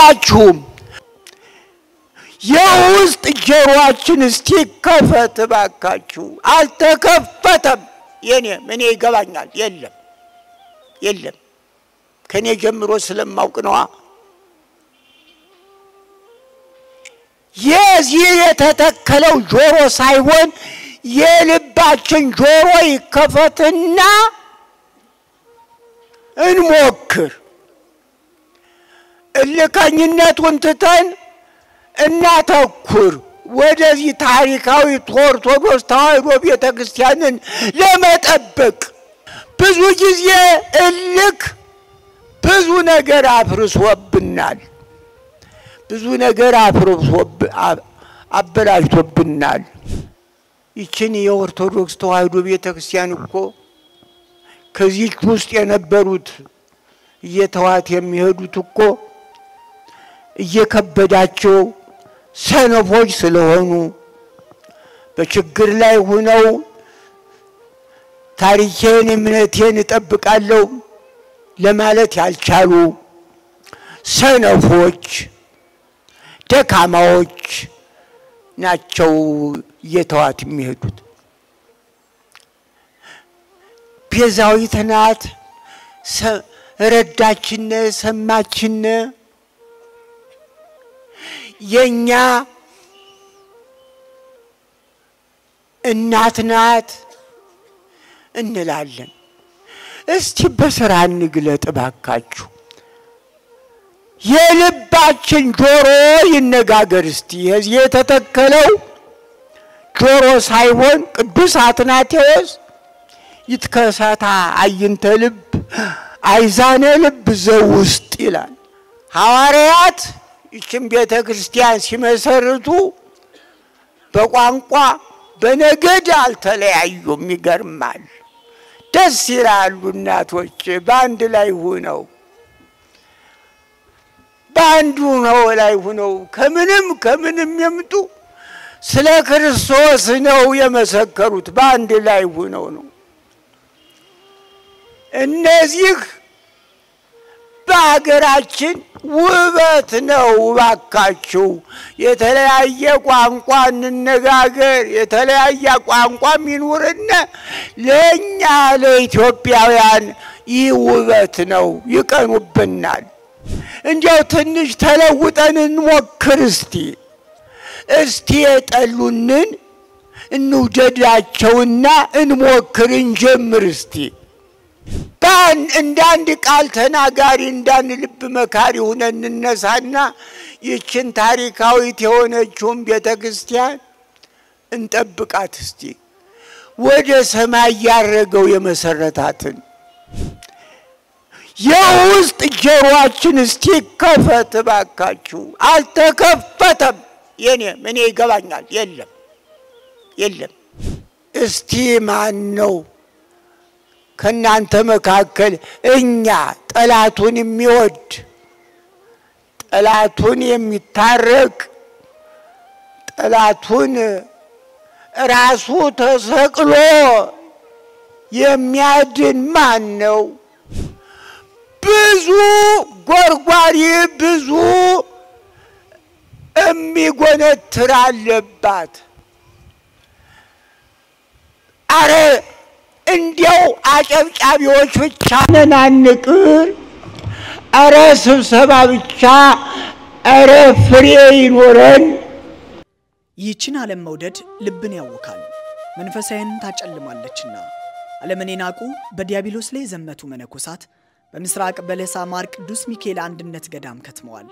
ሁላችሁም የውስጥ ጆሮአችን እስቲ ከፈት ባካችሁ አልተከፈተም ምን ይገባኛል የለም ከኔ ጀምሮ ስለማውቅ ነው የዚህ የተተከለው ጆሮ ሳይሆን የልባችን ጆሮ ይከፈትና እንሞክር እልከኝነቱን ትተን እናተኩር ወደዚህ ታሪካዊ ኦርቶዶክስ ተዋሕዶ ቤተክርስቲያንን ለመጠበቅ ብዙ ጊዜ እልክ ብዙ ነገር አፍርሶብናል ብዙ ነገር አበላሽቶብናል ይችን የኦርቶዶክስ ተዋሕዶ ቤተክርስቲያን እኮ ከዚህ ውስጥ የነበሩት እየተዋት የሚሄዱት እኮ እየከበዳቸው ሰነፎች ስለሆኑ በችግር ላይ ሆነው ታሪኬን እምነቴን እጠብቃለሁ ለማለት ያልቻሉ ሰነፎች ደካማዎች ናቸው እየተዋት የሚሄዱት ቤዛዊት ናት ረዳችን ሰማችን የኛ እናት ናት እንላለን እስቲ በስራ እንግለጥ ባካችሁ የልባችን ጆሮ ይነጋገር እስቲ የዚህ የተተከለው ጆሮ ሳይሆን ቅዱስ አትናቴዎስ ይትከሳታ አይንተ ልብ አይዛነ ልብ ዘውስጥ ይላል ሐዋርያት ይችን ቤተክርስቲያን ሲመሰርቱ በቋንቋ በነገድ አልተለያዩም ይገርማል ደስ ይላሉ እናቶች ባንድ ላይ ሆነው ባንዱ ነው ላይ ሆነው ከምንም የምጡ ስለ ክርስቶስ ነው የመሰከሩት ባንድ ላይ ሆነው ነው እነዚህ በአገራችን ውበት ነው ባካችሁ የተለያየ ቋንቋ እንነጋገር የተለያየ ቋንቋ ሚኑርና ለኛ ለኢትዮጵያውያን ይውበት ነው ይቀኑብናል እንዴው ትንሽ ተለውጠን እንሞክር እስቲ የጠሉንን እንውደዳቸውና እንሞክር እንጀምር እስቲ እንዳንድ ቃል ተናጋሪ እንዳን ልብ መካሪ ሆነን እንነሳና ይችን ታሪካዊት የሆነችውን ቤተክርስቲያን እንጠብቃት እስቲ ወደ ሰማይ ያረገው የመሰረታትን የውስጥ ጆሮአችን እስቲ ከፈት ባካችሁ አልተከፈተም ምን ይገባኛል የለም እስቲ ማን ነው ከናንተ መካከል እኛ ጠላቱን የሚወድ ጠላቱን የሚታረቅ ጠላቱን ራሱ ተሰቅሎ የሚያድን ማን ነው ብዙ ጎርጓሪ ብዙ የሚጎነትር አለባት አረ እንዲያው አጨብጫቢዎች ብቻ ነን አንቅር አረ ስብሰባ ብቻ አረ ፍሬ ይኖረን ይህችን ዓለም መውደድ ልብን ያወካል መንፈሳዊን ታጨልማለችና ዓለምን የናቁ በዲያብሎስ ላይ ዘመቱ መነኮሳት በምስራቅ በለሳ ማር ቅዱስ ሚካኤል አንድነት ገዳም ከተመዋል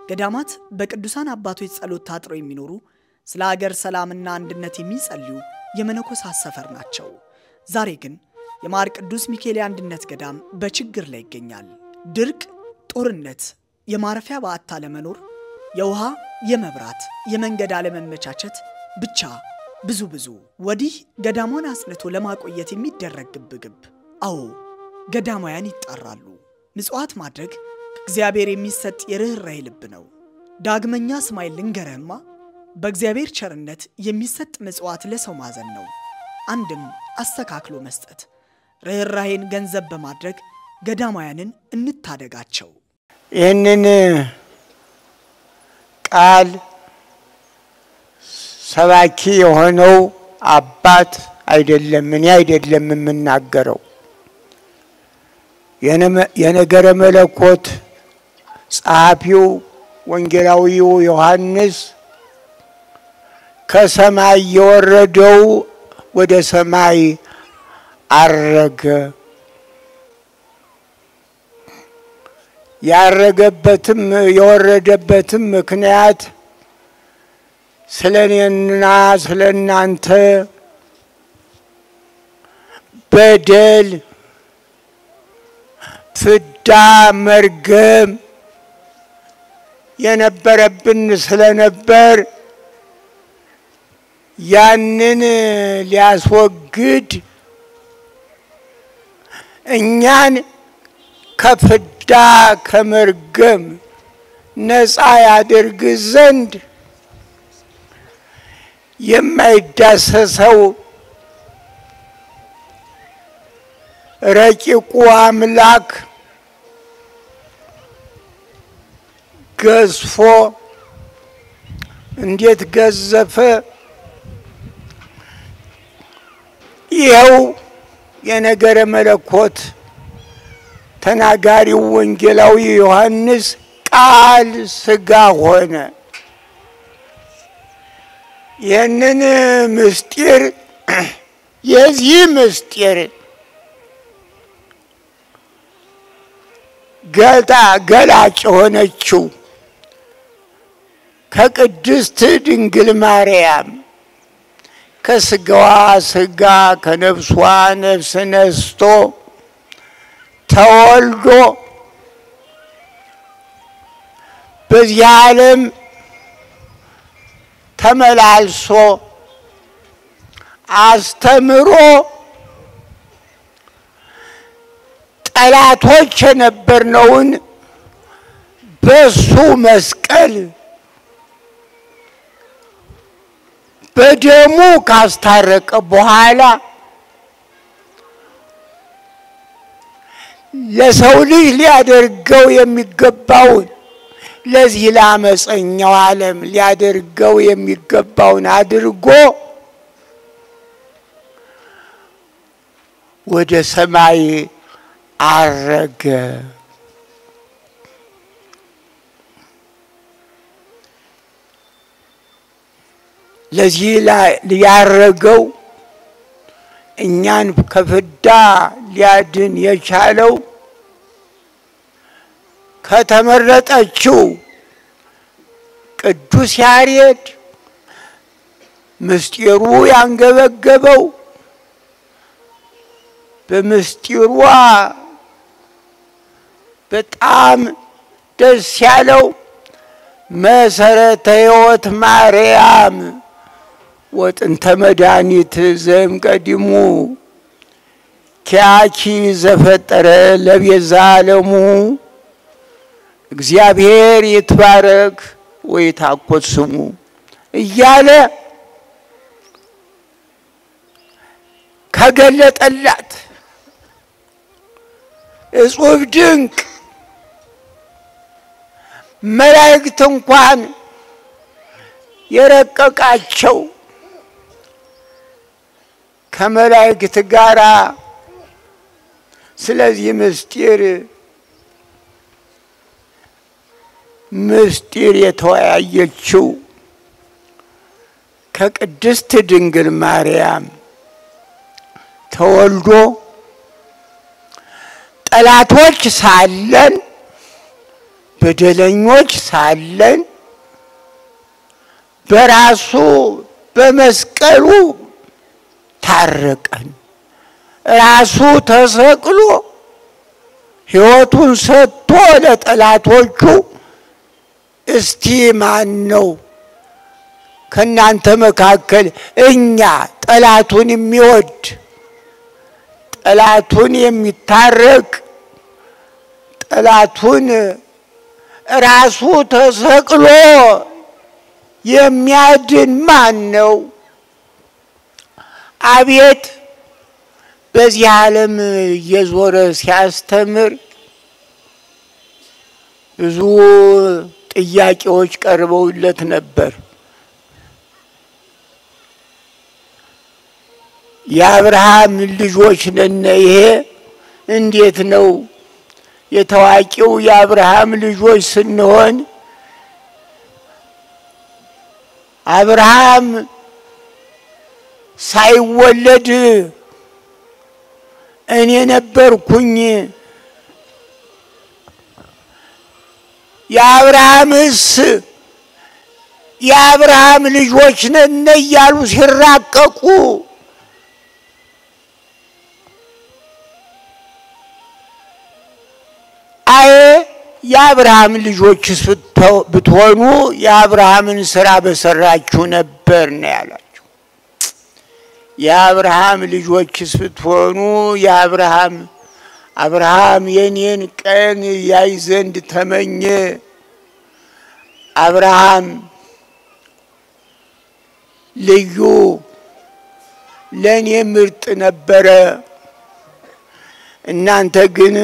ገዳማት በቅዱሳን አባቶች ጸሎት ታጥረው የሚኖሩ ስለ ሀገር ሰላምና አንድነት የሚጸልዩ የመነኮሳት ሰፈር ናቸው ዛሬ ግን የማር ቅዱስ ሚካኤል አንድነት ገዳም በችግር ላይ ይገኛል ድርቅ ጦርነት የማረፊያ ባታ ለመኖር የውሃ የመብራት የመንገድ አለመመቻቸት ብቻ ብዙ ወዲህ ገዳሙን አስነቶ ለማቆየት የሚደረግ ግብግብ አዎ ገዳማያን ይጣራሉ ምጽዋት ማድረግ እግዚአብሔር የሚሰጥ የርህራሄ ልብ ነው ዳግመኛ ስማይል ልንገረማ በእግዚአብሔር ቸርነት የሚሰጥ ምጽዋት ለሰው ማዘን ነው አንድም አስተካክሎ መስጠት ርህራሄን ገንዘብ በማድረግ ገዳማያንን እንታደጋቸው ይህንን ቃል ሰባኪ የሆነው አባት አይደለም፣ እኔ አይደለም የምናገረው። የነገረ መለኮት ጸሐፊው ወንጌላዊው ዮሐንስ ከሰማይ የወረደው ወደ ሰማይ አረገ። ያረገበትም የወረደበትም ምክንያት ስለኔና ስለናንተ በደል ፍዳ መርገም የነበረብን ስለነበር ያንን ሊያስወግድ እኛን ከፍዳ ከመርገም ነፃ ያደርግ ዘንድ የማይዳሰሰው ረቂቁ አምላክ ገዝፎ እንዴት ገዘፈ? ይኸው የነገረ መለኮት ተናጋሪው ወንጌላዊ ዮሐንስ ቃል ሥጋ ሆነ። ይህንን ምስጢር የዚህ ምስጢር ገላጭ የሆነችው ከቅድስት ድንግል ማርያም ከሥጋዋ ሥጋ ከነፍሷ ነፍስ ነስቶ ተወልዶ በዚህ ዓለም ተመላልሶ አስተምሮ ጠላቶች የነበርነውን በሱ መስቀል በደሙ ካስታረቀ በኋላ ለሰው ልጅ ሊያደርገው የሚገባውን ለዚህ ለአመፀኛው ዓለም ሊያደርገው የሚገባውን አድርጎ ወደ ሰማይ አረገ። ለዚህ ሊያረገው እኛን ከፍዳ ሊያድን የቻለው ከተመረጠችው ቅዱስ ያሬድ ምስጢሩ ያንገበገበው በምስጢሯ በጣም ደስ ያለው መሰረተ ሕይወት ማርያም ወጥንተ መድኃኒት ዘእምቀዲሙ ኪያኪ ዘፈጠረ ለቤዛ ዓለሙ እግዚአብሔር ይትባረክ ወይታኮት ስሙ እያለ ከገለጠላት እጹብ ድንቅ መላእክት እንኳን የረቀቃቸው ከመላእክት ጋራ ስለዚህ ምስጢር የተወያየችው ከቅድስት ድንግል ማርያም ተወልዶ ጠላቶች ሳለን በደለኞች ሳለን በራሱ በመስቀሉ ታረቀን። ራሱ ተሰቅሎ ሕይወቱን ሰጥቶ ለጠላቶቹ እስቲ ማን ነው ከናንተ መካከል እኛ ጠላቱን የሚወድ ጠላቱን የሚታረቅ ጠላቱን ራሱ ተሰቅሎ የሚያድን ማን ነው? አቤት በዚህ ዓለም የዞረ ሲያስተምር ብዙ ጥያቄዎች ቀርበውለት ነበር። የአብርሃም ልጆች ነን፣ ይሄ እንዴት ነው? የታዋቂው የአብርሃም ልጆች ስንሆን አብርሃም ሳይወለድ እኔ ነበርኩኝ፣ የአብርሃም ልጆች ነን እያሉ ሲራቀቁ አይ የአብርሃም ልጆችስ ብትሆኑ የአብርሃምን ሥራ በሰራችሁ ነበር ነው ያላችሁ። የአብርሃም ልጆችስ ብትሆኑ አብርሃም የኔን ቀን ያይ ዘንድ ተመኘ። አብርሃም ልዩ ለኔ ምርጥ ነበረ። እናንተ ግን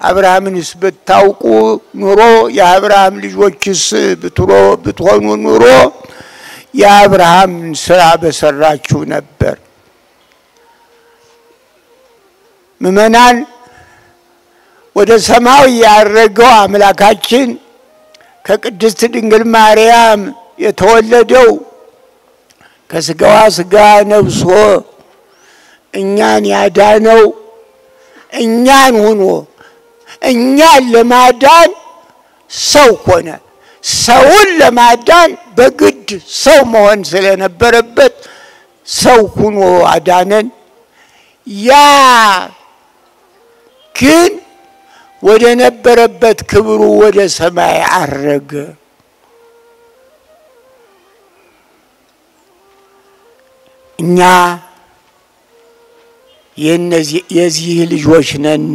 አብርሃምንስ ብታውቁ ኑሮ የአብርሃም ልጆችስ ብትሆኑ ኑሮ የአብርሃም ሥራ በሰራችሁ ነበር። ምእመናን ወደ ሰማይ ያረገው አምላካችን ከቅድስት ድንግል ማርያም የተወለደው ከስጋዋ ስጋ ነፍሶ እኛን ያዳነው እኛን ሆኖ እኛን ለማዳን ሰው ሆነ። ሰውን ለማዳን በግድ ሰው መሆን ስለነበረበት ሰው ሆኖ አዳነን። ያ ግን ወደ ነበረበት ክብሩ ወደ ሰማይ አረገ። እኛ የዚህ ልጆች ነን።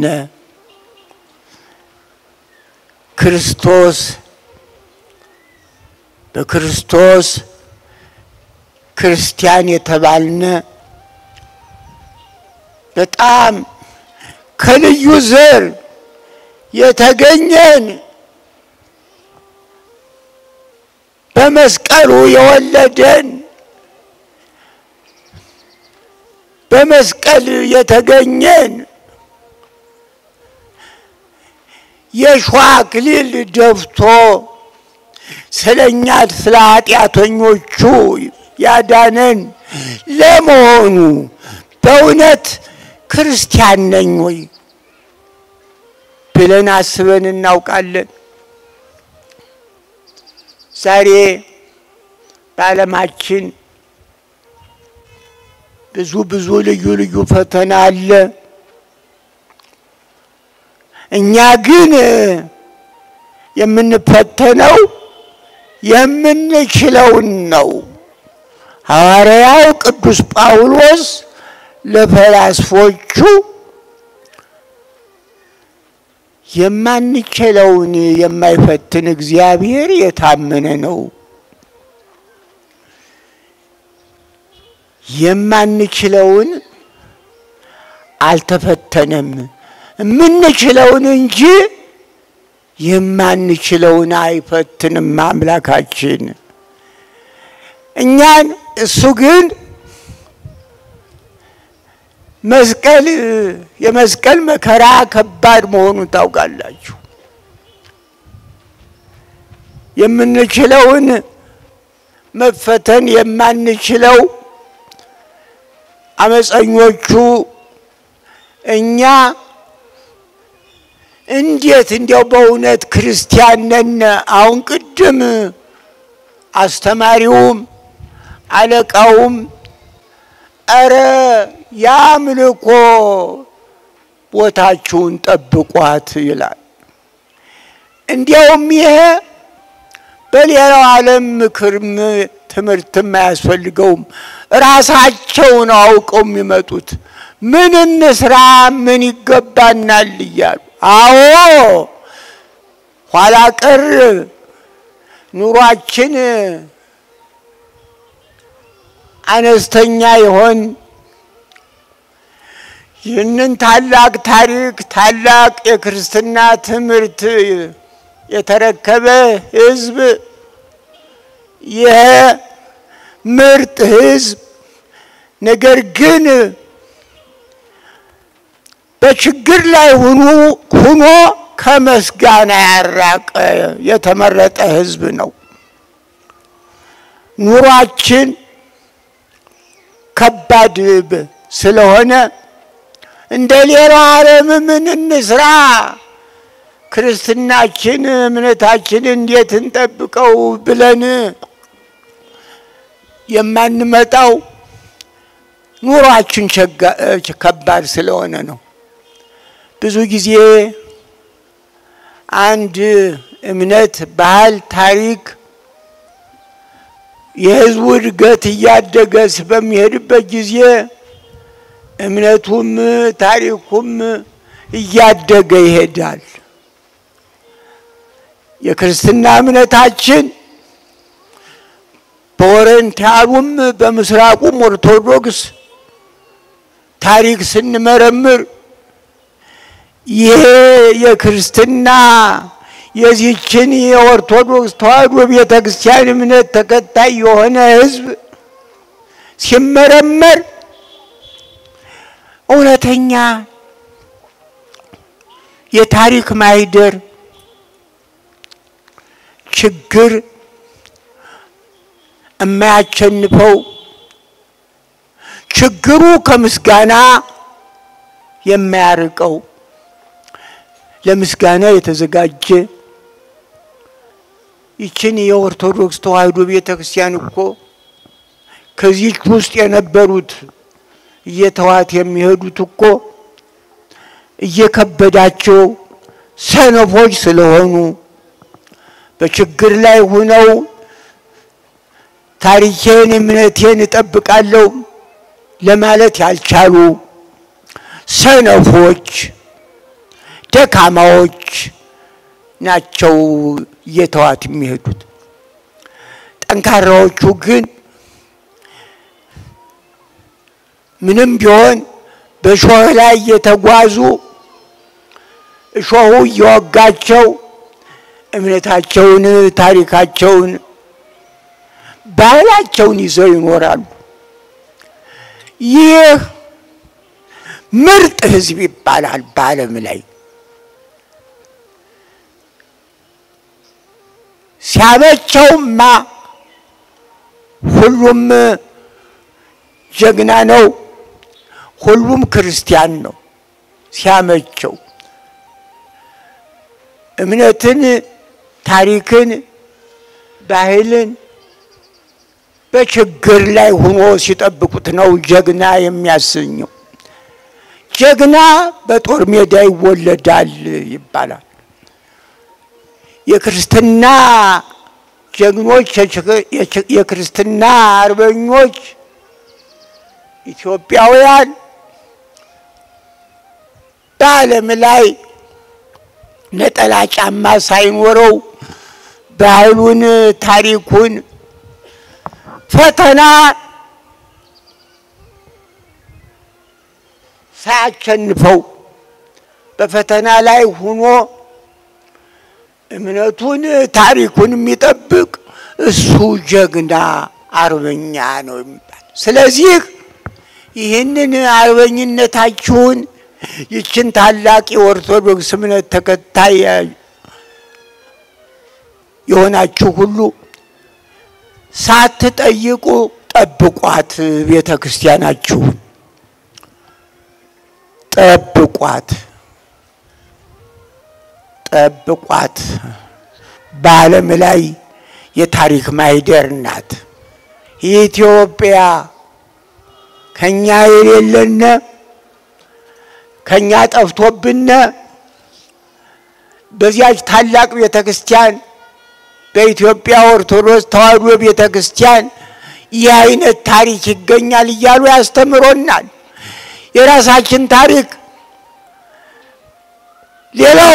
በክርስቶስ ክርስቲያን የተባልነ በጣም ከልዩ ዘር የተገኘን በመስቀሉ የወለደን በመስቀል የተገኘን የሾህ አክሊል ደፍቶ ስለኛ ስለ ኃጢአተኞቹ ያዳነን ለመሆኑ በእውነት ክርስቲያን ነኝ ወይ ብለን አስበን እናውቃለን? ዛሬ በዓለማችን ብዙ ልዩ ፈተና አለ። እኛ ግን የምንፈተነው የምንችለውን ነው። ሐዋርያው ቅዱስ ጳውሎስ ለፈላስፎቹ የማንችለውን የማይፈትን እግዚአብሔር የታመነ ነው። የማንችለውን አልተፈተነም፣ የምንችለውን እንጂ የማንችለውን አይፈትንም አምላካችን እኛን። እሱ ግን የመስቀል መከራ ከባድ መሆኑን ታውቃላችሁ። የምንችለውን መፈተን የማንችለው አመፀኞቹ እኛ እንዴት እንዲያው በእውነት ክርስቲያን ነን? አሁን ቅድም አስተማሪውም አለቃውም አረ ያምልኮ ቦታችሁን ጠብቋት ይላል። እንዲያውም ይሄ በሌላው ዓለም ምክርም ትምህርትም አያስፈልገውም። ራሳቸው ነው አውቀው የሚመጡት። ምን እንስራ ምን ይገባናል እያሉ። አዎ ኋላ ቀር ኑሯችን አነስተኛ ይሆን ይህንን ታላቅ ታሪክ ታላቅ የክርስትና ትምህርት የተረከበ ህዝብ የምርጥ ህዝብ ነገር ግን በችግር ላይ ሆኖ ከመስጋና ያራቀ የተመረጠ ህዝብ ነው። ኑሯችን ከባድ ስለሆነ እንደ ሌላው ዓለም ምን እንስራ ክርስትናችን እምነታችን እንዴት እንጠብቀው ብለን የማንመጣው ኑሯችን ከባድ ስለሆነ ነው። ብዙ ጊዜ አንድ እምነት ባህል ታሪክ የህዝቡ እድገት እያደገ በሚሄድበት ጊዜ እምነቱም ታሪኩም እያደገ ይሄዳል። የክርስትና እምነታችን በኦሪየንታሉም በምስራቁም ኦርቶዶክስ ታሪክ ስንመረምር ይሄ የክርስትና የዚህችን የኦርቶዶክስ ተዋሕዶ ቤተክርስቲያን እምነት ተከታይ የሆነ ህዝብ ሲመረመር እውነተኛ የታሪክ ማይደር ችግር የማያቸንፈው ችግሩ ከምስጋና የማያርቀው ለምስጋና የተዘጋጀ ይችን የኦርቶዶክስ ተዋሕዶ ቤተክርስቲያን እኮ ከዚህ ውስጥ የነበሩት እየተዋት የሚሄዱት እኮ እየከበዳቸው ሰነፎች ስለሆኑ በችግር ላይ ሆነው ታሪኬን እምነቴን እጠብቃለሁ ለማለት ያልቻሉ ሰነፎች ደካማዎች ናቸው እየተዋት የሚሄዱት። ጠንካራዎቹ ግን ምንም ቢሆን በሾህ ላይ የተጓዙ እሾሁ እየወጋቸው እምነታቸውን ታሪካቸውን ባህላቸውን ይዘው ይኖራሉ። ይህ ምርጥ ህዝብ ይባላል በዓለም ላይ። ሲያመቸውማ ሁሉም ጀግና ነው፣ ሁሉም ክርስቲያን ነው። ሲያመቸው እምነትን ታሪክን ባህልን በችግር ላይ ሆኖ ሲጠብቁት ነው ጀግና የሚያሰኘው። ጀግና በጦር ሜዳ ይወለዳል ይባላል። የክርስትና ጀግኖች የክርስትና አርበኞች ኢትዮጵያውያን በዓለም ላይ ነጠላ ጫማ ሳይኖረው ባህሉን ታሪኩን ፈተና ሳያቸንፈው በፈተና ላይ ሆኖ እምነቱን ታሪኩን የሚጠብቅ እሱ ጀግና አርበኛ ነው የሚባል። ስለዚህ ይህንን አርበኝነታችሁን ይችን ታላቅ የኦርቶዶክስ እምነት ተከታይ የሆናችሁ ሁሉ ሳትጠይቁ ጠብቋት። ቤተክርስቲያናችሁን ጠብቋት። በዓለም ላይ የታሪክ ማይደር ናት ኢትዮጵያ። ከኛ የሌለነ ከኛ ጠፍቶብነ በዚያች ታላቅ ቤተክርስቲያን በኢትዮጵያ ኦርቶዶክስ ተዋሕዶ ቤተክርስቲያን ይህ አይነት ታሪክ ይገኛል እያሉ ያስተምሮናል። የራሳችን ታሪክ ሌላው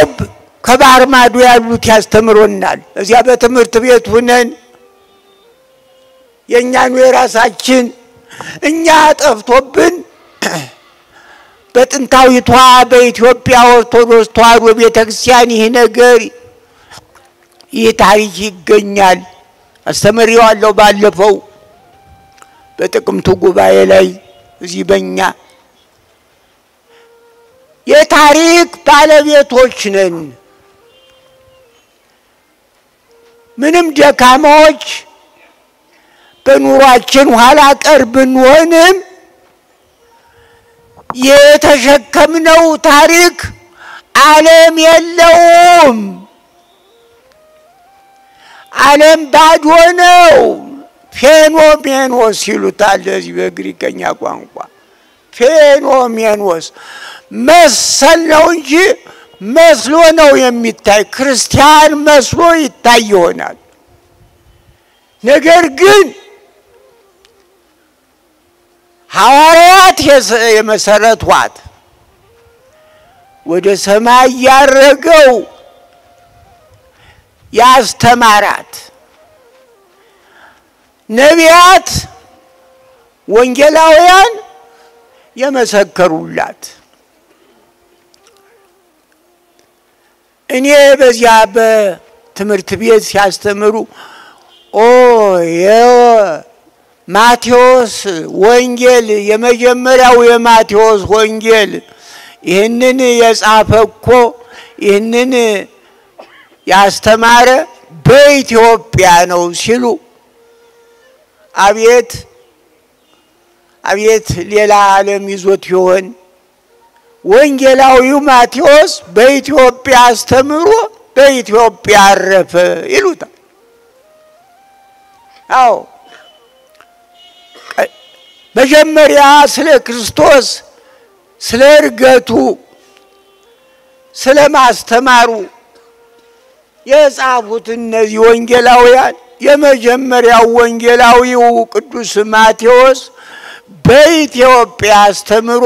ከባህር ማዶ ያሉት ያስተምሮናል። እዚያ በትምህርት ቤት ሆነን የኛኑ የራሳችን እኛ ጠፍቶብን በጥንታዊቷ በኢትዮጵያ ኦርቶዶክስ ተዋሕዶ ቤተክርስቲያን ይህ ነገር ይህ ታሪክ ይገኛል። አስተምሬዋለሁ ባለፈው በጥቅምቱ ጉባኤ ላይ እዚህ በእኛ የታሪክ ባለቤቶች ነን። ምንም ደካማዎች በኑሯችን ኋላ ቀር ብንሆንም የተሸከምነው ታሪክ ዓለም የለውም። ዓለም ባዶ ነው። ፌኖሜኖስ ይሉታል እዚህ በግሪከኛ ቋንቋ። ፌኖሜኖስ መሰል ነው እንጂ መስሎ ነው የሚታይ። ክርስቲያን መስሎ ይታይ ይሆናል። ነገር ግን ሐዋርያት የመሰረቷት ወደ ሰማይ ያረገው ያስተማራት ነቢያት ወንጌላውያን የመሰከሩላት እኔ በዚያ በትምህርት ቤት ሲያስተምሩ የማቴዎስ ወንጌል የመጀመሪያው የማቴዎስ ወንጌል ይህንን የጻፈኮ ይህንን ያስተማረ በኢትዮጵያ ነው ሲሉ አቤት አቤት ሌላ ዓለም ይዞት ይሆን? ወንጌላዊው ማቴዎስ በኢትዮጵያ አስተምሮ በኢትዮጵያ አረፈ ይሉታል። አዎ መጀመሪያ ስለ ክርስቶስ ስለ እርገቱ ስለ ማስተማሩ የጻፉት እነዚህ ወንጌላውያን የመጀመሪያው ወንጌላዊው ቅዱስ ማቴዎስ በኢትዮጵያ አስተምሮ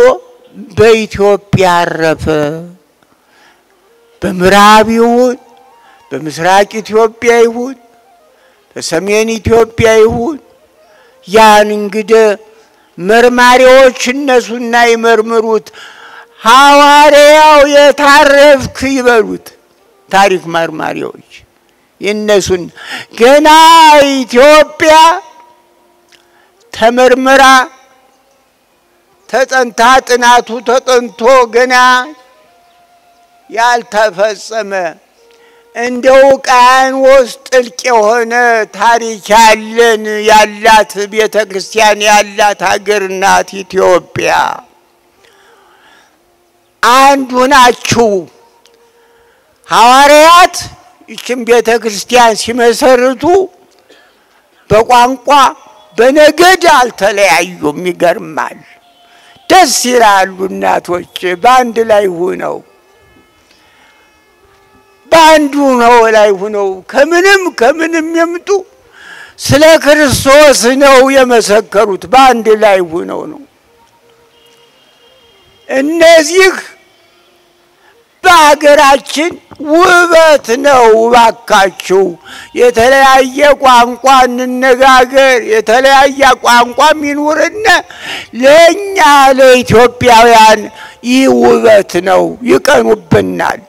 በኢትዮጵያ አረፈ። በምዕራብ ይሁን በምስራቅ ኢትዮጵያ ይሁን በሰሜን ኢትዮጵያ ይሁን ያን እንግዲህ መርማሪዎች እነሱና ይመርምሩት። ሐዋርያው የታረፍክ ይበሉት። ታሪክ መርማሪዎች የነሱን ገና ኢትዮጵያ ተመርምራ ተጠንታ ጥናቱ ተጠንቶ ገና ያልተፈጸመ እንደው ቃንወስ ጥልቅ የሆነ ታሪክ ያላት ቤተክርስቲያን ያላት ሀገር ናት ኢትዮጵያ። አንዱ ናችሁ። ሐዋርያት ይህችን ቤተክርስቲያን ሲመሰርቱ በቋንቋ በነገድ አልተለያዩም። ይገርማል። ደስ ይላሉ እናቶች በአንድ ላይ ሆነው በአንዱ ነው ላይ ሆነው ከምንም የምጡ ስለ ክርስቶስ ነው የመሰከሩት። በአንድ ላይ ሆነው ነው። እነዚህ በአገራችን ውበት ነው። ባካችሁ የተለያየ ቋንቋ እንነጋገር፣ የተለያየ ቋንቋ ሚኖርና ለኛ ለኢትዮጵያውያን ይህ ውበት ነው። ይቀኑብናል።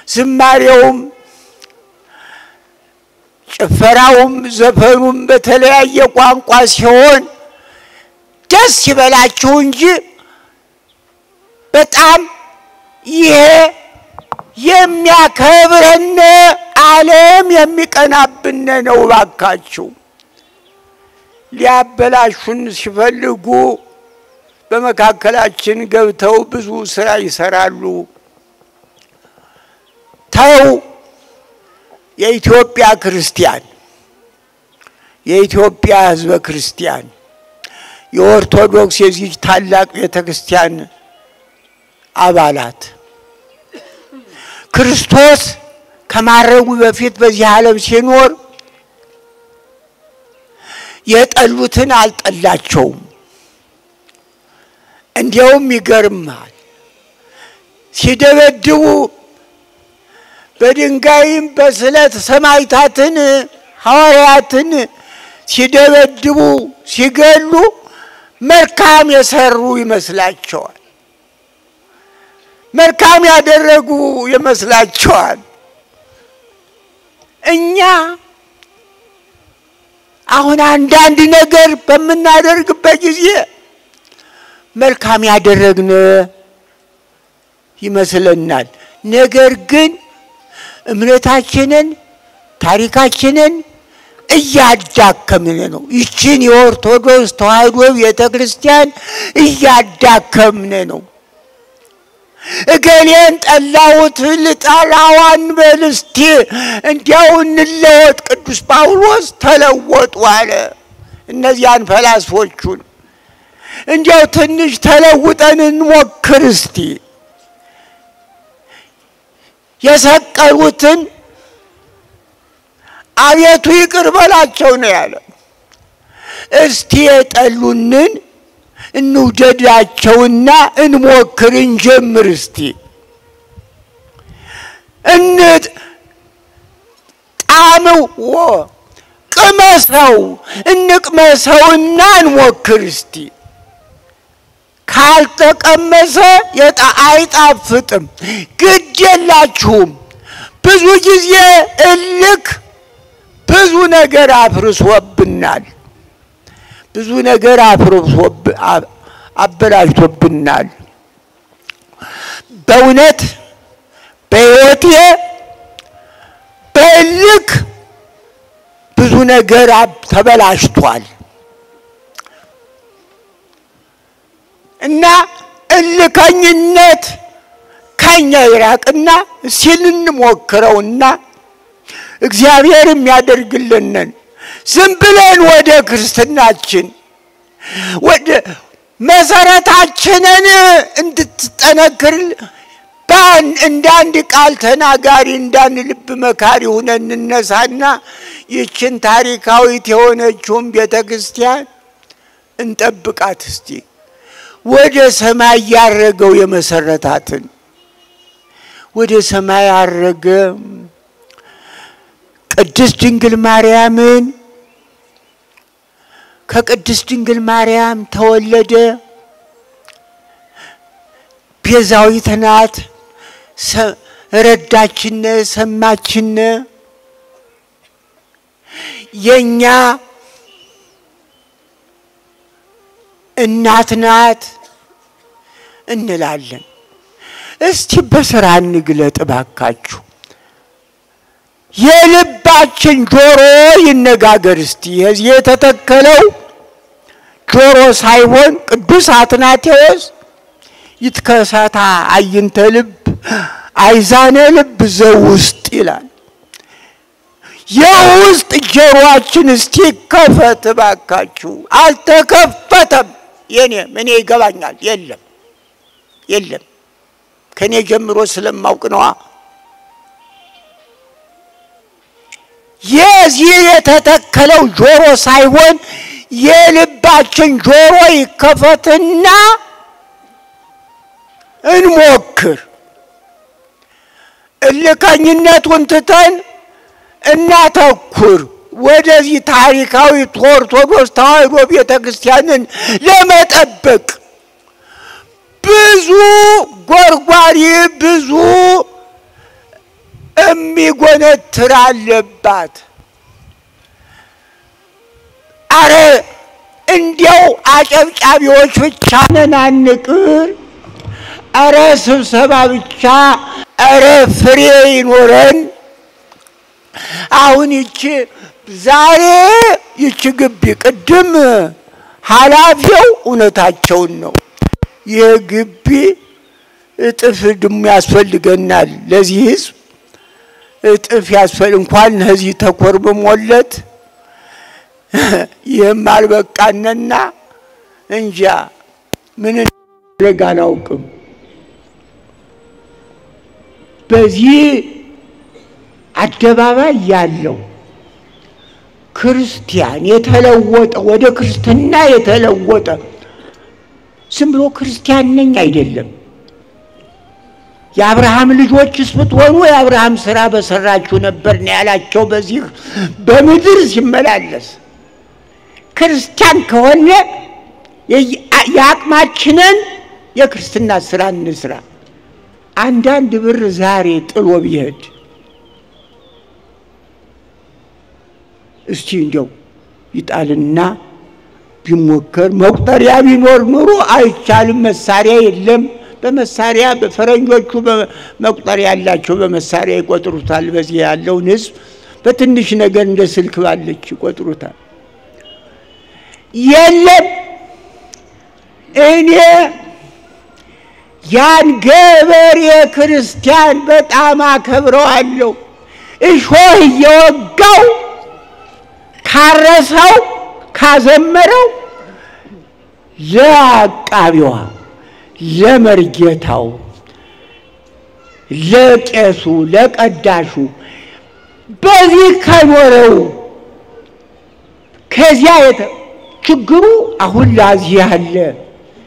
ዝማሬውም ጭፈራውም ዘፈኑም በተለያየ ቋንቋ ሲሆን ደስ ይበላችሁ እንጂ በጣም ይሄ የሚያከብረን ዓለም የሚቀናብን ነው። ባካችሁ ሊያበላሹን ሲፈልጉ በመካከላችን ገብተው ብዙ ስራ ይሰራሉ። ተው የኢትዮጵያ ክርስቲያን የኢትዮጵያ ሕዝበ ክርስቲያን የኦርቶዶክስ የዚህ ታላቅ ቤተክርስቲያን አባላት ክርስቶስ ከማረጉ በፊት በዚህ ዓለም ሲኖር የጠሉትን አልጠላቸውም። እንዲያውም ይገርማል። ሲደበድቡ በድንጋይም በስለት ሰማዕታትን ሐዋርያትን ሲደበድቡ ሲገሉ መልካም የሰሩ ይመስላቸዋል። መልካም ያደረጉ ይመስላቸዋል። እኛ አሁን አንዳንድ ነገር በመናደርግበት ጊዜ መልካም ያደረግን ይመስለናል። ነገር ግን እምነታችንን ታሪካችንን እያዳከምን ነው። ይችን የኦርቶዶክስ ተዋሕዶ ቤተክርስቲያን እያዳከምን ነው። እገሌን ጠላሁት ልጠላዋን በልስቲ እንዲያው እንለወጥ። ቅዱስ ጳውሎስ ተለወጡ አለ እነዚያን ፈላስፎቹን። እንዲያው ትንሽ ተለውጠን እንሞክር እስቲ። የሰቀሉትን አቤቱ ይቅር በላቸው ነው ያለ። እስቲ የጠሉንን እንውደዳቸውና እንሞክር እንጀምር እስቲ። ጣዕመው ቅመሰው እንቅመሰውና እንሞክር እስቲ። ካልተቀመሰ አይጣፍጥም። ግድ የላችሁም። ብዙ ጊዜ እልክ ብዙ ነገር አፍርሶብናል። ብዙ ነገር አበላሽቶብናል። በእውነት በሕይወቴ በእልክ ብዙ ነገር ተበላሽቷል እና እልከኝነት ከኛ ይራቅና ሲልንሞክረውና እግዚአብሔር የሚያደርግልንን ዝም ብለን ወደ ክርስትናችን ወደ መሰረታችንን እንድትጠነክር እንዳንድ ቃል ተናጋሪ እንዳንድ ልብ መካሪ ሆነን እንነሳና ይችን ታሪካዊት የሆነችውን ቤተክርስቲያን እንጠብቃት እስቲ። ወደ ሰማይ ያረገው የመሰረታትን ወደ ሰማይ ያረገ ቅድስት ድንግል ማርያምን ከቅድስት ድንግል ማርያም ተወለደ። ቤዛዊት ናት። ረዳችን ሰማችን የኛ እናት ናት እንላለን። እስቲ በስራ እንግለጥ ባካችሁ። የልባችን ጆሮ ይነጋገር እስቲ። የዚህ የተተከለው ጆሮ ሳይሆን ቅዱስ አትናቴዎስ ይትከሳታ አይንተ ልብ አይዛነ ልብ ዘውስጥ ይላል። የውስጥ ጆሮአችን እስቲ ከፈት ባካችሁ። አልተከፈተም። እኔ ይገባኛል። የለም ከኔ ጀምሮ ስለማውቅ ነው። የዚህ የተተከለው ጆሮ ሳይሆን የልባችን ጆሮ ይከፈትና እንሞክር። እልከኝነቱን ትተን እናተኩር ወደዚህ ታሪካዊ ኦርቶዶክስ ተዋሕዶ ቤተክርስቲያንን ለመጠበቅ። ብዙ ጎርጓሪ ብዙ የሚጎነትር አለባት። አረ እንዲያው አጨብጫቢዎች ብቻ ነን አንቅር። አረ ስብሰባ ብቻ አረ ፍሬ ይኖረን። አሁን ዛሬ ግቢ ቅድም ኃላፊው እውነታቸውን ነው። የግቢ እጥፍ ድም ያስፈልገናል። ለዚህ ህዝብ እጥፍ እንኳን ለዚህ ተኮርበሞለት የማልበቃነና እንጃ ምን ረጋናውቅም። በዚህ አደባባይ ያለው ክርስቲያን የተለወጠ ወደ ክርስትና የተለወጠ ዝም ብሎ ክርስቲያን ነኝ አይደለም። የአብርሃም ልጆችስ ብትሆኑ የአብርሃም ሥራ በሰራችሁ ነበር ነው ያላቸው። በዚህ በምድር ሲመላለስ ክርስቲያን ከሆነ ያቅማችንን የክርስትና ሥራ እንስራ። አንዳንድ ብር ዛሬ ጥሎ ቢሄድ እስቲ እንደው ይጣልና ቢሞከር መቁጠሪያ ቢኖር ኑሮ አይቻልም መሳሪያ የለም በመሳሪያ በፈረንጆቹ በመቁጠሪያ ያላቸው በመሳሪያ ይቆጥሩታል በዚህ ያለው ህዝብ በትንሽ ነገር እንደ ስልክ ባለች ይቆጥሩታል የለም እኔ ያን ገበሬ ክርስቲያን በጣም አከብረዋለሁ እሾህ እየወጋው ካረሰው ካዘመረው ለአቃቢዋ ለመርጌታው ለቄሱ ለቀዳሹ በዚህ ከኖረው ከዚያ ችግሩ አሁን ላዚህ ያለ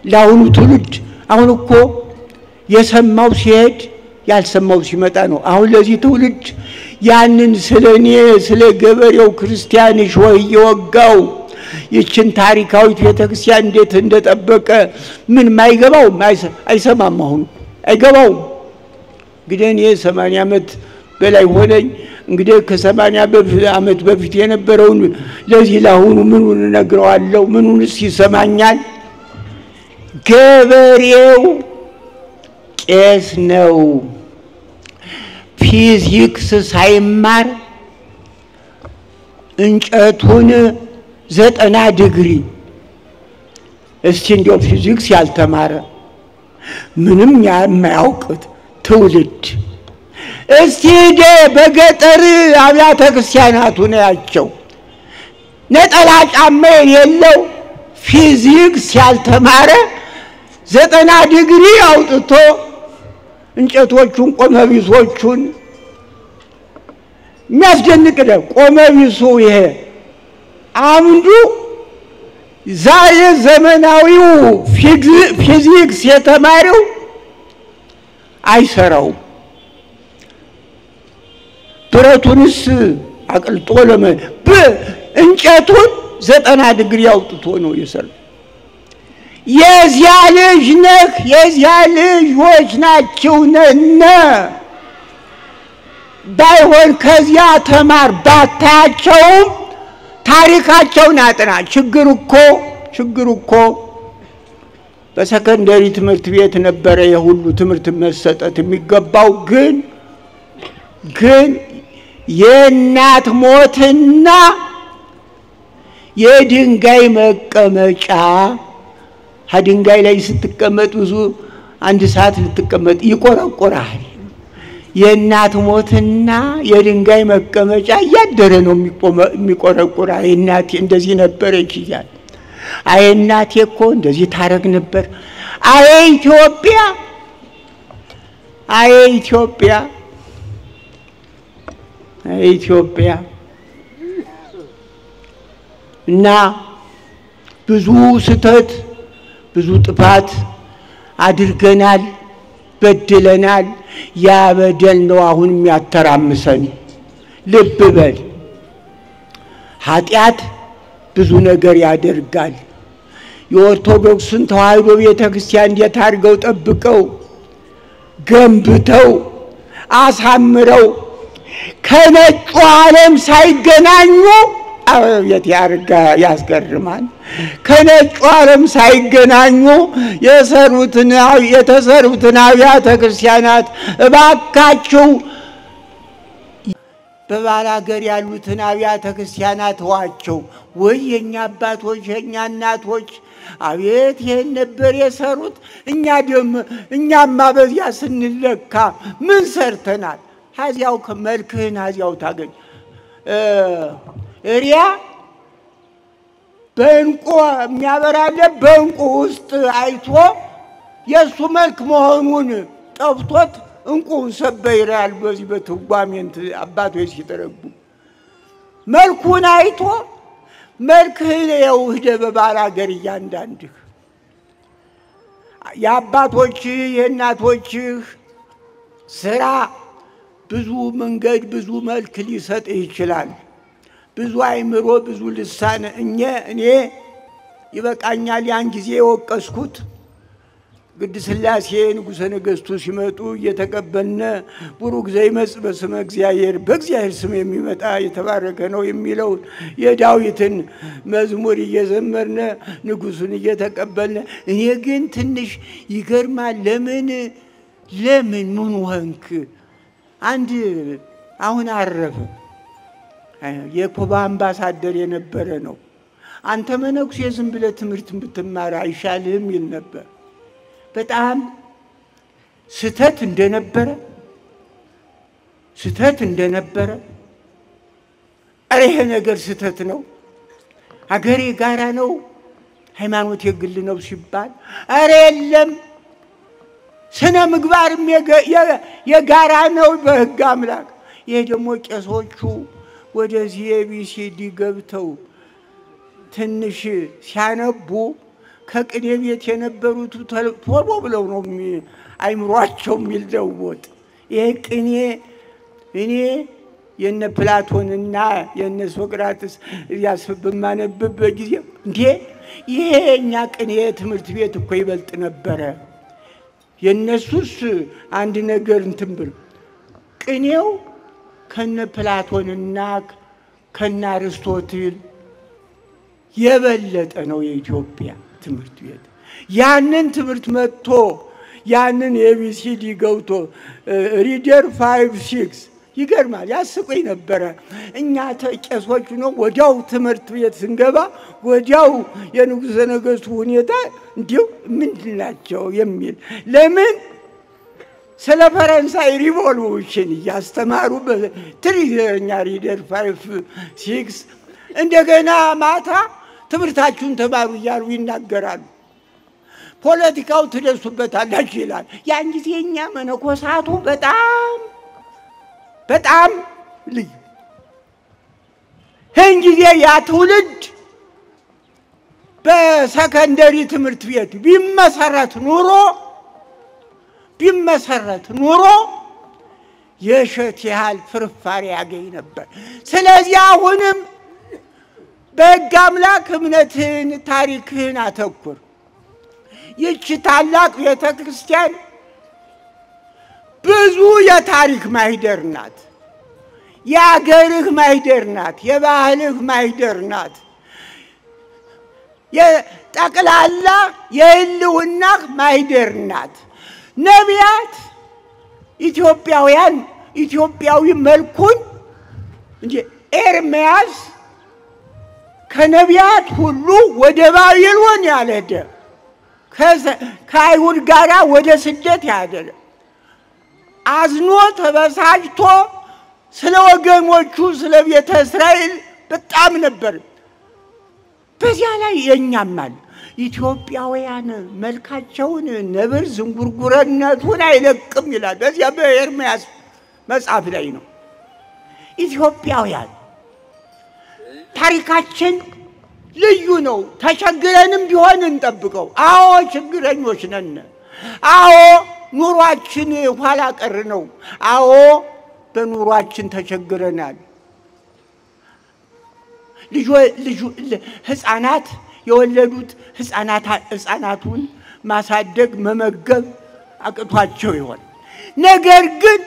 ለአሁኑ ትውልድ አሁን እኮ የሰማው ሲሄድ ያልሰማው ሲመጣ ነው አሁን ለዚህ ትውልድ ያንን ስለኔ ስለ ገበሬው ክርስቲያን ሾህ እየወጋው ይችን ታሪካዊት ቤተክርስቲያን እንዴት እንደጠበቀ ምን ማይገባው አይሰማም አሁን አይገባው እንግዲህ እኔ 80 ዓመት በላይ ሆነኝ እንግዲህ ከ80 ዓመት በፊት የነበረውን ለዚህ ለአሁኑ ምኑን ነግረዋለሁ ምኑንስ ይሰማኛል ገበሬው ቄስ ነው ፊዚክስ ሳይማር እንጨቱን 90 ዲግሪ እስቲ እንደው ፊዚክስ ያልተማረ ምንም የማያውቁት ትውልድ እስቲ በገጠር አብያተ ክርስቲያናቱ ነው ያቸው ነጠላ ጫማ የሌለው ፊዚክስ ያልተማረ 90 ዲግሪ አውጥቶ እንጨቶቹን ቆመቢሶቹን የሚያስደንቅ ነው ቆመቢሱ ይሄ አምዱ ዛሬ ዘመናዊው ፊዚክስ የተማረው አይሰራው ብረቱንስ አቅልጦ እንጨቱን 90 ዲግሪ አውጥቶ ነው የሰራው የዚያ ልጅ ነህ የዚያ ልጆች ናቸው ነነ ባይሆን ከዚያ ተማር ባታቸውም ታሪካቸውን አጥና ችግሩ እኮ በሰከንደሪ ትምህርት ቤት ነበረ የሁሉ ትምህርት መሰጠት የሚገባው ግን የእናት ሞትና የድንጋይ መቀመጫ ሀድንጋይ ላይ ስትቀመጥ ብዙ አንድ ሰዓት ልትቀመጥ ይቆረቆራል የእናት ሞትና የድንጋይ መቀመጫ ያደረ ነው የሚቆረቆራ እናቴ እንደዚህ ነበረች ይላል አይ እናቴ እኮ እንደዚህ ታረግ ነበር አይ ኢትዮጵያ እና ብዙ ስተት ብዙ ጥፋት አድርገናል በድለናል ያ በደል ነው አሁን የሚያተራምሰን ልብ በል ኃጢአት ብዙ ነገር ያደርጋል የኦርቶዶክስን ተዋህዶ ቤተክርስቲያን እንዴት አድርገው ጠብቀው ገንብተው አሳምረው ከነጩ ዓለም ሳይገናኙ አቤት ያርጋ ያስገርማል ከነጩ ዓለም ሳይገናኙ የተሰሩትን አብያተ ክርስቲያናት እባካችሁ በባላገር ያሉትን አብያተ ክርስቲያናት ዋቸው ወይ የኛ አባቶች የኛ እናቶች አቤት ይሄን ነበር የሰሩት እኛማ በዚያ ስንለካ ምን ሰርተናል ሀዚያው ከመልክህን ሀዚያው ታገኝ እሪያ በእንቁ የሚያበራለ በእንቁ ውስጥ አይቶ የሱ መልክ መሆኑን ጠፍቶት እንቁን ሰበይራል በዚህ በትጓሜንት አባቶች ሲተረጉ መልኩን አይቶ መልክህን የውህደ በባላገር እያንዳንድህ የአባቶች የእናቶች ስራ ብዙ መንገድ ብዙ መልክ ሊሰጥ ይችላል ብዙ አይምሮ ብዙ ልሳን እኔ ይበቃኛል ያን ጊዜ ወቀስኩት ቅድስት ሥላሴ ንጉሠ ነገሥቱ ሲመጡ እየተቀበልነ ቡሩክ ዘይመጽእ በስመ እግዚአብሔር በእግዚአብሔር ስም የሚመጣ የተባረከ ነው የሚለው የዳዊትን መዝሙር እየዘመርነ ንጉሡን እየተቀበልነ እኔ ግን ትንሽ ይገርማል። ለምን ምን ሆንክ? አንድ አሁን አረፈ የኩባ አምባሳደር የነበረ ነው። አንተ መነኩሴ ዝም ብለህ ትምህርት ብትማር አይሻልህም ይል ነበር። በጣም ስተት እንደነበረ አረ ይሄ ነገር ስተት ነው፣ አገሬ ጋራ ነው፣ ሃይማኖት የግል ነው ሲባል አረ የለም ስነ ምግባርም የጋራ ነው በሕግ አምላክ። ይሄ ደግሞ ቄሶቹ ወደዚህ ኤቢሲዲ ገብተው ትንሽ ሲያነቡ ከቅኔ ቤት የነበሩት ቶሎ ብለው ነው አይምሯቸው የሚለወጥ። ይሄ ቅኔ እኔ የነ ፕላቶንና የነ ሶቅራጥስ ያስበማነብበት ጊዜ እንዴ ይሄ እኛ ቅኔ ትምህርት ቤት እኮ ይበልጥ ነበረ። የነሱስ አንድ ነገር እንትን ብሎ ቅኔው ከነ ፕላቶንና ከነ አርስቶትል የበለጠ ነው የኢትዮጵያ ትምህርት ቤት። ያንን ትምህርት መጥቶ ያንን ኤቢሲዲ ገብቶ ሪደር 5 6 ይገርማል። ያስቆይ ነበረ። እኛ ቄሶቹ ነው ወዲያው ትምህርት ቤት ስንገባ ወዲያው የንጉሠ ነገሥቱ ሁኔታ እንዲሁ ምንድናቸው የሚል ለምን ስለ ፈረንሳይ ሪቮሉሽን እያስተማሩ በትሪዘኛ ሪደር 5 6 እንደገና ማታ ትምህርታችሁን ተማሩ እያሉ ይናገራሉ። ፖለቲካው ትደርሱበታላችሁ ይላል። ያን ጊዜ እኛ መነኮሳቱ በጣም ልዩ ይህን ጊዜ ያ ትውልድ በሰከንደሪ ትምህርት ቤት ቢመሰረት ኑሮ የእሸት ያህል ፍርፋሪ ያገኝ ነበር። ስለዚህ አሁንም በሕግ አምላክ እምነትህን ታሪክህን አተኩር። ይህች ታላቅ ቤተ ክርስቲያን ብዙ የታሪክ ማህደር ናት። የአገርህ ማህደር ናት። የባህልህ ማህደር ናት። የጠቅላላ የህልውናህ ማህደር ናት። ነቢያት ኢትዮጵያዊ መልኩን እንጂ ኤርምያስ ከነቢያት ሁሉ ወደ ባቢሎን ያልሄደ ከአይሁድ ጋራ ወደ ስደት ያደረ አዝኖ ተበሳጭቶ ስለ ወገኖቹ ስለ ቤተ እስራኤል በጣም ነበር። በዚያ ላይ የኛማል ኢትዮጵያውያን መልካቸውን ነብር ዝንጉርጉርነቱን አይለቅም ይላል። በዚያ በኤርምያስ መጽሐፍ ላይ ነው። ኢትዮጵያውያን ታሪካችን ልዩ ነው። ተቸግረንም ቢሆን እንጠብቀው። አዎ ችግረኞች ነን። አዎ ኑሯችን ኋላ ቀር ነው። አዎ በኑሯችን ተቸግረናል። ህፃናት የወለዱት ህፃናቱን ማሳደግ መመገብ አቅቷቸው ይሆን። ነገር ግን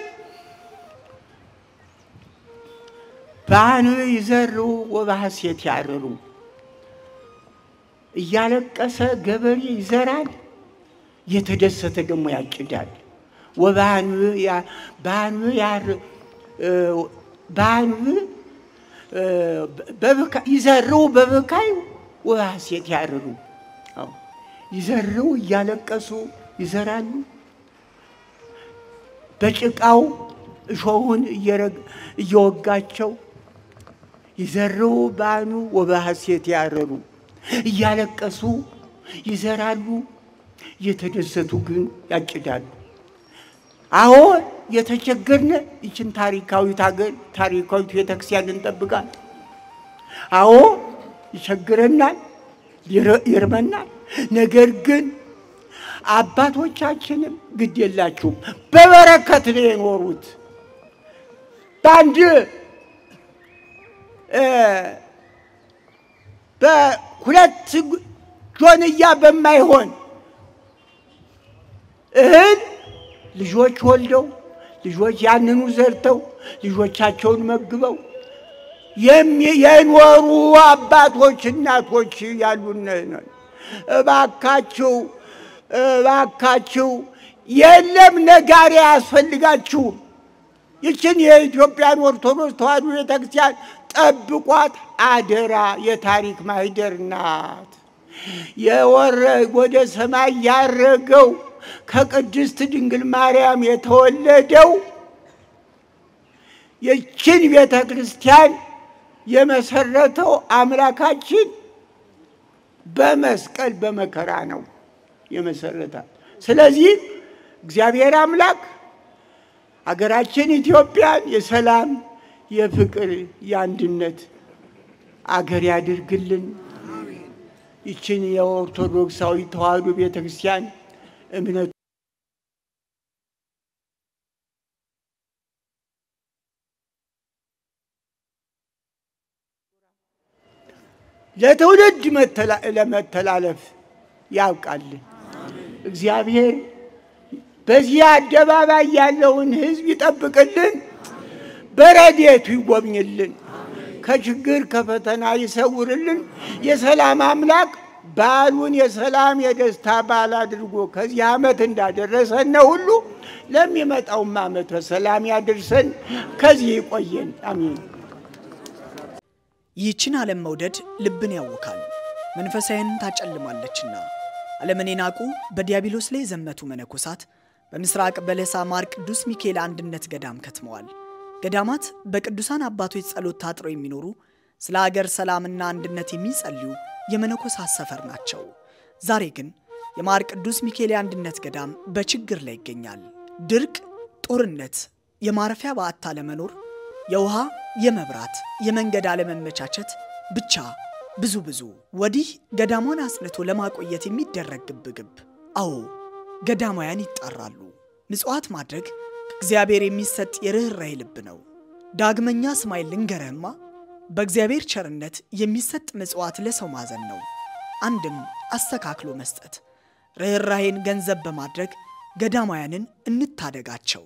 ባኑ ይዘሩ ወባሐሴት ያርሩ እያለቀሰ ገበሬ ይዘራል፣ የተደሰተ ደግሞ ያጭዳል። ይዘሩ በበካይ ወባሐሴት ያርሩ። ይዘሩ እያለቀሱ ይዘራሉ፣ በጭቃው እሾሁን እየወጋቸው ይዘሩ ባኑ ወባሐሴት ያርሩ። እያለቀሱ ይዘራሉ፣ የተደሰቱ ግን ያጭዳሉ። አዎ የተቸገርነ ይችን ታሪካዊት ሀገር ታሪካዊት ቤተክርስቲያን እንጠብቃል። አዎ ይቸግረናል፣ ይርመናል። ነገር ግን አባቶቻችንም ግድ የላችሁም በበረከት ነው የኖሩት። በአንድ በሁለት ጆንያ በማይሆን እህል ልጆች ወልደው ልጆች ያንኑ ዘርተው ልጆቻቸውን መግበው የኖሩ አባቶች እናቶች ያሉን እባካችሁ የለም ነጋሪ ያስፈልጋችሁ ይችን የኢትዮጵያን ኦርቶዶክስ ተዋሕዶ ቤተክርስቲያን ጠብቋት አደራ የታሪክ ማህደር ናት ወደ ሰማይ ያረገው ከቅድስት ድንግል ማርያም የተወለደው ይችን ቤተክርስቲያን የመሰረተው አምላካችን በመስቀል በመከራ ነው የመሰረታት ስለዚህ እግዚአብሔር አምላክ አገራችን ኢትዮጵያን የሰላም የፍቅር የአንድነት አገር ያድርግልን ይችን የኦርቶዶክሳዊ ተዋሕዶ ቤተክርስቲያን እምነት ለትውልድ ለመተላለፍ ያብቃልን እግዚአብሔር በዚህ አደባባይ ያለውን ህዝብ ይጠብቅልን በረድኤቱ ይጎብኝልን ከችግር ከፈተና ይሰውርልን የሰላም አምላክ ባሉን የሰላም የደስታ ባል አድርጎ ከዚህ ዓመት እንዳደረሰን ሁሉ ለሚመጣው ዓመት በሰላም ያድርሰን ከዚህ ይቆየን አሜን ይህችን ዓለም መውደድ ልብን ያወካል መንፈሳዊን ታጨልማለችና ዓለምን የናቁ በዲያብሎስ ላይ ዘመቱ መነኮሳት በምስራቅ በለሳ ማር ቅዱስ ሚካኤል አንድነት ገዳም ከትመዋል ገዳማት በቅዱሳን አባቶች ጸሎት ታጥረው የሚኖሩ ስለ ሀገር ሰላምና አንድነት የሚጸልዩ የመነኮሳት ሰፈር ናቸው ዛሬ ግን የማር ቅዱስ ሚካኤል አንድነት ገዳም በችግር ላይ ይገኛል ድርቅ ጦርነት የማረፊያ በአታ ለመኖር የውሃ የመብራት የመንገድ አለመመቻቸት ብቻ ብዙ ወዲህ ገዳሙን አጽንቶ ለማቆየት የሚደረግ ግብግብ አዎ ገዳማውያን ይጣራሉ ምጽዋት ማድረግ ከእግዚአብሔር የሚሰጥ የርህራሄ ልብ ነው ዳግመኛ ስማይ ልንገርህማ በእግዚአብሔር ቸርነት የሚሰጥ ምጽዋት ለሰው ማዘን ነው አንድም አስተካክሎ መስጠት ርህራሄን ገንዘብ በማድረግ ገዳማውያንን እንታደጋቸው